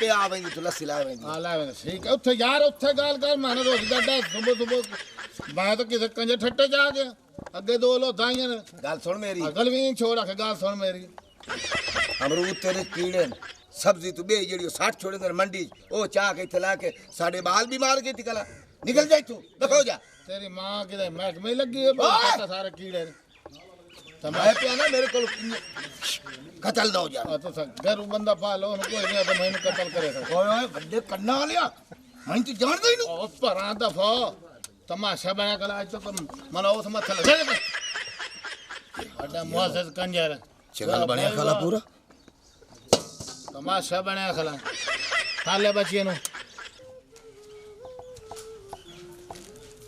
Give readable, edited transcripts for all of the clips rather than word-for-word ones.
पे आवेंगे तो लस्सी लावेंगे लावेंगे ठीक है उत्थे यार उत्थे गाल कर मैंने रोज गड्ढा सुबह मैं तो किसे कंजे ठट्टे जा गया अगे दो लोधा ही ने गल सुन मेरी अगल भी छोड़ रख गाल सुन मेरी अमरूद तेरे कीड़े न सब्जी तू बे जेड़ी 60 छोड़े ने मंडी ओ चाह के इथे लाके साडे बाल भी मार के निकला निकल जाए तू देखो जा तेरी मां किधर महक में लगी है पता सारे कीड़े मैं पे ना मेरे को कतल दो जा तो घर बंदा पालो कोई नहीं तो मैंने कत्ल करेगा ओए ओए बड्डे कन्ना वालिया मैं तो जान दई नु ओ परा दफा तमाशा बना कल आज तो मन उस मत लगे अड्डा मुआसस कंजर चगल बनया खाला पूरा तमाशा बनया खाला खाले बच्चे नु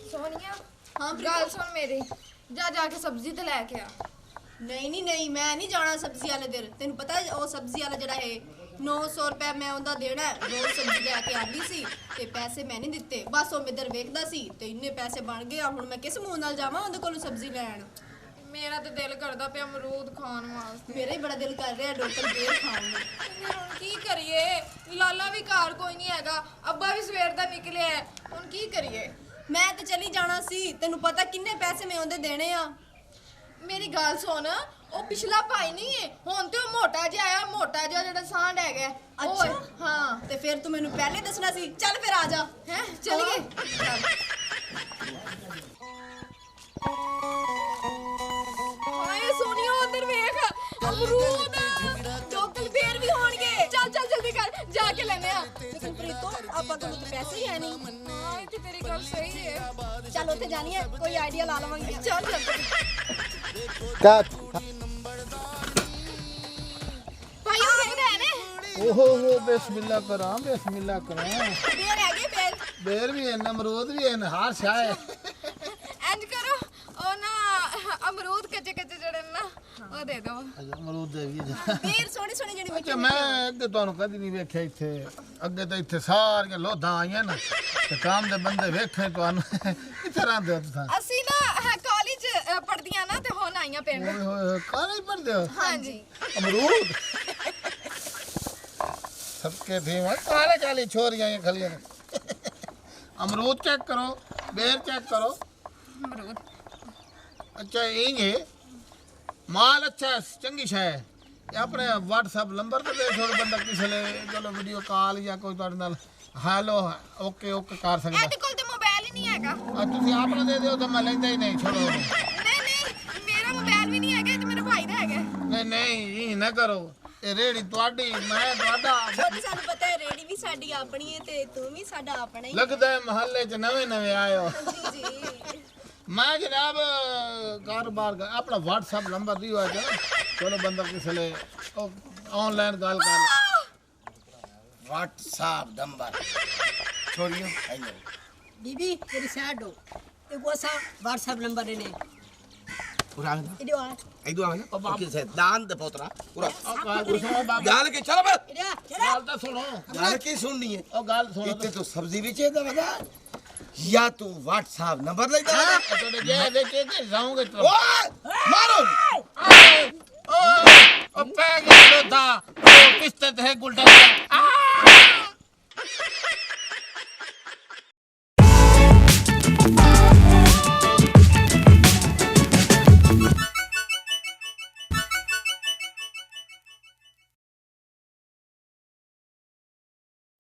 सोनिया हाँ गल सुन मेरी जा जाके सब्जी ते लेके आ नहीं मैं नहीं जाना सब्जी वाले दिन तेन पता है वो सब्जी वाला जड़ा है 900 रुपए मैं उनका देना है रोज सब्जी लेके आनी सी ते पैसे मैं नहीं दिते बस वो मेदर वेखदा सी ते इन्ने पैसे बन गए हुण मैं किस मुंह नाल जावां उनदे कोलों सब्जी लैण मेरा तो दिल करदा पे अमरूद खान वास्ते मेरा ही बड़ा दिल कर रहा है डॉक्टर बेर खाण नूं हुण की करिए लाला भी घर कोई नहीं हैगा अब्बा भी सवेर दा निकले है हुण की करिए मैं तो चली जाना सी तेनू पता किन्ने पैसे मैं उनदे देने आ मेरी गल सुन ओ पिछला भाई नहीं है हुण ते ओ मोटा जिहा आया मोटा जिहा जेड़ा सांड हैगा अच्छा हाँ ते फिर तू मैनू पहले दसना सी चल फिर आ जा हैं चलिए हाय सोनिया उधर देख अमरूद डॉक्टर बेर भी होणगे चल चल जल्दी कर जाके लेने आ लेकिन प्रीतो आपा कोल तो पैसे ही है नहीं हां ये तेरी गल सही है चल उथे जानी है कोई आइडिया ला लवांगे चल चल क्या भाई वो देखदा है ने ओहो वो बिस्मिल्लाह करा बेर है गए बेर बेर भी है अमरूद भी है हार शाय इंज करो ओ ना अमरूद कच्चे कच्चे जड़े ना वो दे दो अमरूद दे भी बेर सोनी सोनी जड़ी अच्छा मैं अगे ਤੁਹਾਨੂੰ ਕਦੀ ਨਹੀਂ ਵੇਖਿਆ ਇੱਥੇ ਅੱਗੇ ਤਾਂ ਇੱਥੇ ਸਾਰੀਆਂ ਲੋਧਾਂ ਆਈਆਂ ਨਾ ਤੇ ਕੰਮ ਦੇ ਬੰਦੇ ਵੇਖੇ ਤੁਹਾਨੂੰ ਇੱਥੇ ਰਹਿੰਦੇ ਹੋ ਤੁਸੀਂ ਅਸੀਂ ਨਾ ਕਾਲਜ ਪੜ੍ਹਦੀਆਂ ਨਾ ਤੇ ਹੁਣ ਆਈਆਂ ਪਿੰਡ ਓਏ ਹੋਏ ਕਾਲੇ ਪੜਦੇ ਹੋ ਹਾਂਜੀ अमरूद सबके थे वहाँ काले काले छोरियाँ ये खलियाँ अमरूद चेक करो बेर चेक करो अमरूद अच्छा ये माल अच्छा चंगी शै ये अपने व्हाट्सएप नंबर तो दे छोड़ बंदा किसी ले चलो वीडियो कॉल या कोई ਤੁਹਾਡੇ ਨਾਲ हेलो ओके ओके कर सकता ਇਹਦੇ ਕੋਲ ਤੇ ਮੋਬਾਈਲ ਹੀ ਨਹੀਂ ਹੈਗਾ ਤੁਸੀਂ ਆਪਣਾ ਦੇ ਦਿਓ ਤਾਂ ਮੈਂ ਲੈਂਦਾ ਹੀ ਨਹੀਂ ਛੋੜੋ ਨਹੀਂ ਮੇਰਾ ਮੋਬਾਈਲ ਵੀ ਨਹੀਂ ਹੈਗਾ ਤੇ ਮੇਰੇ ਭਾਈ ਦਾ ਹੈਗਾ ਨਹੀਂ ਨਹੀਂ ਇਹ ਨਾ ਕਰੋ ਇਹ ਰੇੜੀ ਤੁਹਾਡੀ ਮੈਂ ਤੁਹਾਡਾ ਖੁਦ ਸਾਨੂੰ ਪਤਾ ਹੈ ਰੇੜੀ ਵੀ ਸਾਡੀ ਆਪਣੀ ਹੈ ਤੇ ਤੂੰ ਵੀ ਸਾਡਾ ਆਪਣਾ ਹੀ ਲੱਗਦਾ ਹੈ ਮਹੱਲੇ 'ਚ ਨਵੇਂ ਨਵੇਂ ਆਏ ਹੋ ਜੀ ਜੀ मैं जनाब कारोबार का अपना व्हाट्सएप नंबर दियो है चलो बंदा किसी ले ऑनलाइन गाल कर व्हाट्सएप नंबर छोड़ियो आइयो बीबी तेरी साइड हो एक सा व्हाट्सएप नंबर ने पूरा इडो आ आइदो आना ओके से दान दे पोतरा पूरा गाल गाल के चलो बे इडा तो सुनो गाल की सुननी है ओ गाल सुनो इतने तो सब्जी भी चाहिए था या तू व्हाट्सएप नंबर ले जा तो जे देखे के जाऊंगे तो ओए मारो ओ पैग लो था किस तरह है गुलटा